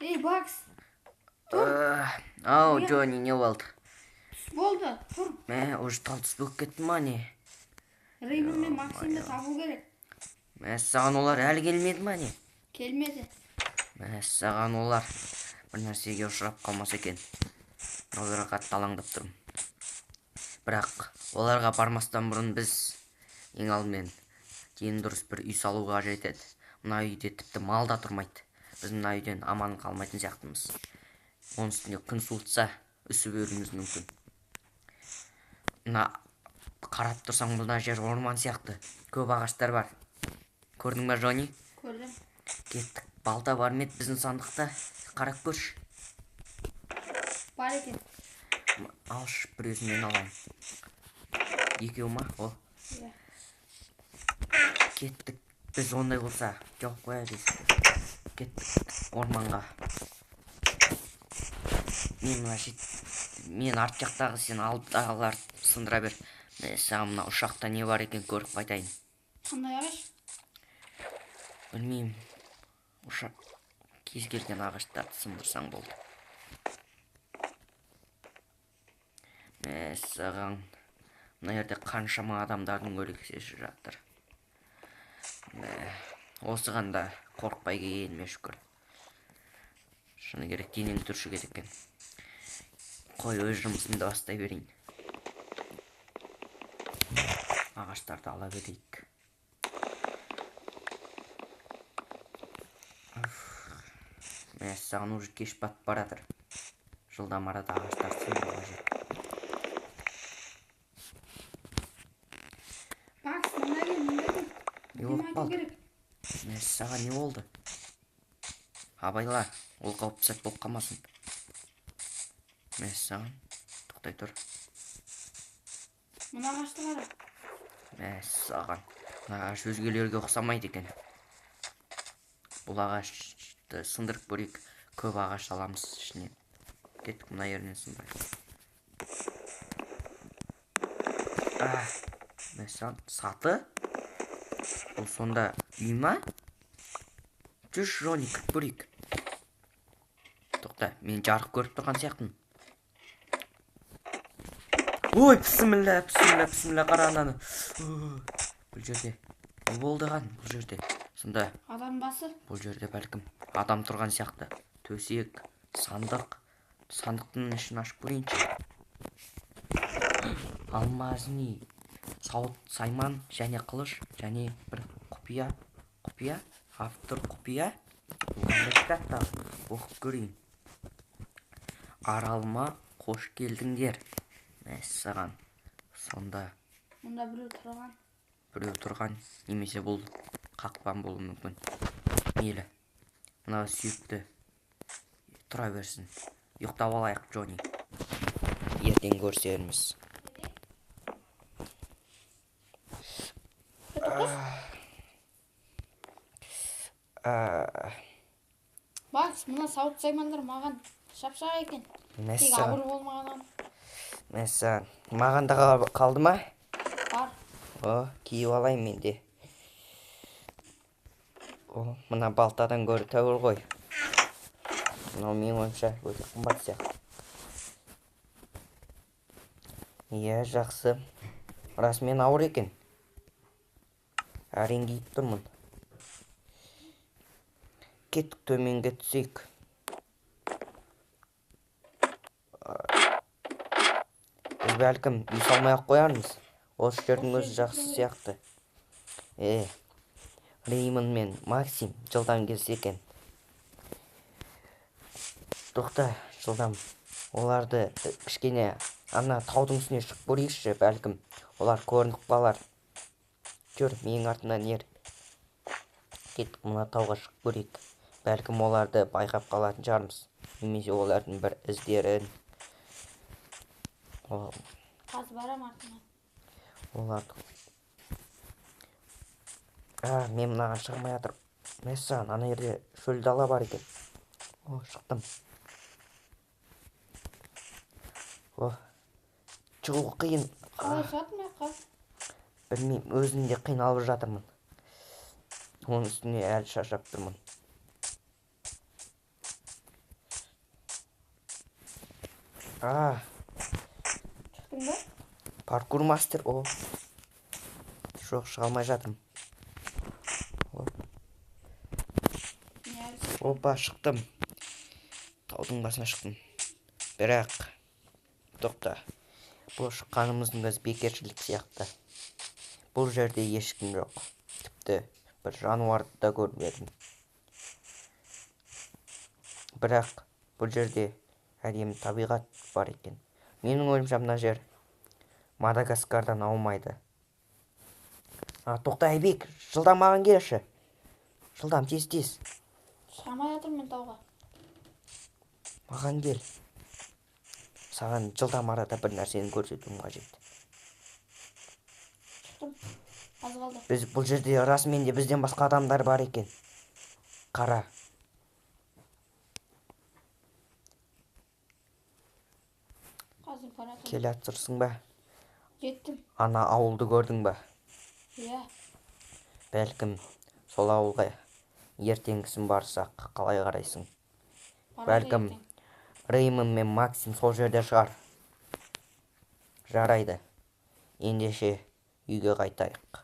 Ey Бакс. Ау, Джонни, не болды? Болды. Тұр. Уже талтыс болып кетті ма не? Реймон мен Максимді табу керек. Саған олар әлі келмеді ма не? Келмеді. Саған олар бір нәрсеге ұшырап қалмаса екен. Оларға қатты алаңдап тұрмын. Бірақ оларға бармастан бұрын біз ең алдымен ең дұрыс бір үй салуға қажет еді. Мына үйде тіпті мал да тұрмайды. Біз мына үйден аман қалмайтын сияқтымыз. Оның үстіне күн суытса үсіп өлуіміз мүмкін. Мына қарап тұрсаң мына жер орман сияқты. Көп ағаштар бар. Көрдің ба, Джонни? Көрдім. Кеттік. Балта бар ма еді біздің сандықта? Қарап көрші. Бар екен. Алшы, бір өзімнен алайын. Екеу ма? О. Кеттік. Біз ондай болса, жоқ қоя дейсіз. Кеттік орманға. Мен арт жақтағы, сен алдағыларды сындыра бер. Саған мына ұшақта не бар екен көріп қайтайын. Қандай ағаш? Білмеймін. Ұшақ кез келген ағаштарды сындырсаң болды. Саған мына жерде қаншама адамдардың өлексесі жатыр. Осыған да қорықпай келме шүкір. Шыны керек денең түршігеді екен. Қой, өз жұмысымды бастай берейін. Ағаштарды ала берейік. Саған уже кеш батып баратыр. Жылдам арада ағаштар сындыру қажет. Бакс, мына кел, мында кел. Не болып қалды? Саған не болды? Абайла, ол қауіпті сәт болып қалмасын. Саған, тоқтай тұр. Мына ағашты қара. Саған, мына ағаш өзгелерге ұқсамайды екен. Бұл ағашты сындырып көрейік. Көп ағаш аламыз ішінен. Кеттік, мына ерінен сындырайық. Саған, саты? Бұл сонда үй ма? Жүш, Джонни, кіріп көрейік. Тоқта, мен жарық көріп тұрған сияқтымын. Ой, бісміллә, қара ананы. Бұл жерде не болды ған? Бұл жерде сонда Адам басы. бұл жерде бәлкім адам тұрған сияқты. Төсек, сандық. Сандықтың ішін ашып көрейінші. Алмазни, сауыт, сайман және қылыш және бір құпия. Автор құпия. Оқып көрейін. Аралма, қош келдіңдер. Саған. Сонда Мұнда біреу тұрған. Немесе бұл қақпан болуы мүмкін. Мейлі. Мына сүйікті тұра берсін. Ұйықтап алайық, Джонни. Ертең көрісерміз. Бакс, мына сауыт саймандар маған шапшақ екен. Тек ауыр болмағаннан. Маған да қалды ма? Бар. Киіп алайын мен де. Мына балтадан гөрі тәуір ғой. Мынау мен ойымша өте қымбат сияқты. Иә, жақсы. Расымен ауыр екен. Әрең киіп тұрмын. Кеттік, төменге түсейік. Біз бәлкім үй салмай-ақ қоярмыз. Осы жердің өзі жақсы сияқты. Реймон мен Максим жылдам келсе екен. Тоқта, жылдам. Оларды кішкене ана таудың үстіне шығып көрейікші, бәлкім олар көрініп қалар. Жүр, менің артымнан ер. Кеттік, мына тауға шығып көрейік. Бәлкім оларды байқап қалатын шығармыз. Немесе олардың бір іздерін. Қазір барам артынан. Оларды. Мен мынаған шығмай жатыр. Саған, ана жерде шөл дала бар екен. Шықтым. Шығу қиын. Қалай жатырмын яққа? Білмеймін, өзімде қиналып жатырмын. Оның үстіне әлі шаршап тұрмын. Çıktın mı? Parkur master o. Жоқ, шыға алмай жатырмын. Опа, шықтым. Таудың басына шықтым. Бірақ, тоқта. Бұл шыққанымыздың өзі бекершілік сияқты. Бұл жерде ешкім жоқ. Тіпті бір жануарды да көрмедім. Бірақ, бұл жерде әдемі табиғат бар екен. Менің ойымша мына жер Мадагаскардан аумайды. Тоқта, Айбек, жылдам маған келші. Жылдам, тез. Шамай жатырмын мен тауға. Маған кел. Саған жылдам арада бір нәрсені көрсетуім қажет. Шықтым. Аз қалды. Біз бұл жерде расымен де бізден басқа адамдар бар екен. Қара. Қазір баратырмын. Келе жатырсың ба? Жеттім. Ана ауылды көрдің ба? Иә. Бәлкім сол ауылға ертеңгісін барсақ қалай қарайсың? Бәлкім Реймон мен Максим сол жерде шығар. Жарайды. Ендеше үйге қайтайық.